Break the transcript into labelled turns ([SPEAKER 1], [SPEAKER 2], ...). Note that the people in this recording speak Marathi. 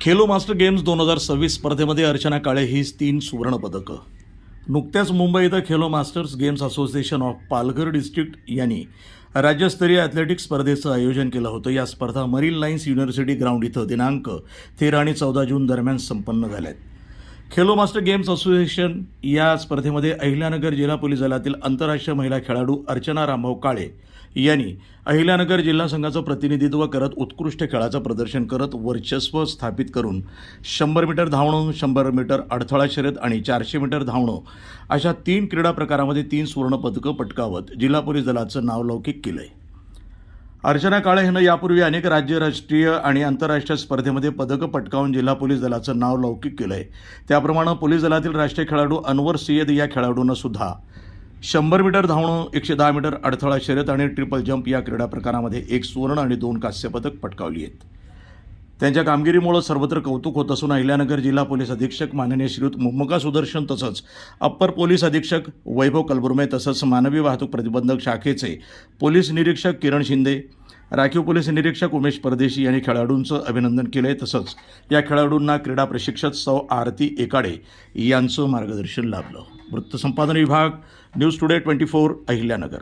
[SPEAKER 1] खेलो मास्टर गेम्स 2026 स्पर्धेमध्ये अर्चना काळे हीच 3 सुवर्णपदकं. नुकत्याच मुंबई इथं Khelo masters games association of Palghar district यांनी राज्यस्तरीय ॲथलेटिक्स स्पर्धेचं आयोजन केलं होतं. या स्पर्धा मरीन लाईन्स युनिव्हर्सिटी ग्राउंड इथं दिनांक 13 आणि 14 जून दरम्यान संपन्न झाल्यात. खेलो मास्टर गेम्स असोसिएशन या स्पर्धेमध्ये अहिल्यानगर जिल्हा पोलीस दलातील आंतरराष्ट्रीय महिला खेळाडू अर्चना रामभाऊ काळे यांनी अहिल्यानगर जिल्हा संघाचं प्रतिनिधित्व करत उत्कृष्ट खेळाचं प्रदर्शन करत वर्चस्व स्थापित करून 100 मीटर धावणं, 100 मीटर अडथळा शर्यत आणि 400 मीटर धावणं अशा 3 क्रीडा प्रकारामध्ये 3 सुवर्णपदकं पटकावत जिल्हा पोलीस दलाचं नावलौकिक केलंय. अर्चना काळे यांनी यापूर्वी अनेक राज्य, राष्ट्रीय आणि आंतरराष्ट्रीय स्पर्धेमध्ये पदकं पटकावून जिल्हा पोलीस दलाचं नाव लौकिक केलंय. त्याप्रमाणे पोलीस दलातील राष्ट्रीय खेळाडू अनवर सय्यद या खेळाडूनं सुद्धा 100 मीटर धावणं, 110 मीटर अडथळा शर्यत आणि ट्रिपल जंप या क्रीडा प्रकारामध्ये 1 सुवर्ण आणि 2 कांस्य पदक पटकावली आहेत. त्यांच्या कामगिरीमुळे सर्वत्र कौतुक होत असून अहिल्यानगर जिल्हा पोलीस अधीक्षक माननीय श्रीयुत मुम्मुका सुदर्शन तसंच अप्पर पोलीस अधीक्षक वैभव कलबुर्मे तसंच मानवी वाहतूक प्रतिबंधक शाखेचे पोलीस निरीक्षक किरण शिंदे, राखीव पोलीस निरीक्षक उमेश परदेशी यांनी खेळाडूंचं अभिनंदन केलंय. तसंच या खेळाडूंना क्रीडा प्रशिक्षक सौ आरती एकाडे यांचं मार्गदर्शन लाभलं. वृत्तसंपादन विभाग, न्यूज टुडे 24, अहिल्यानगर.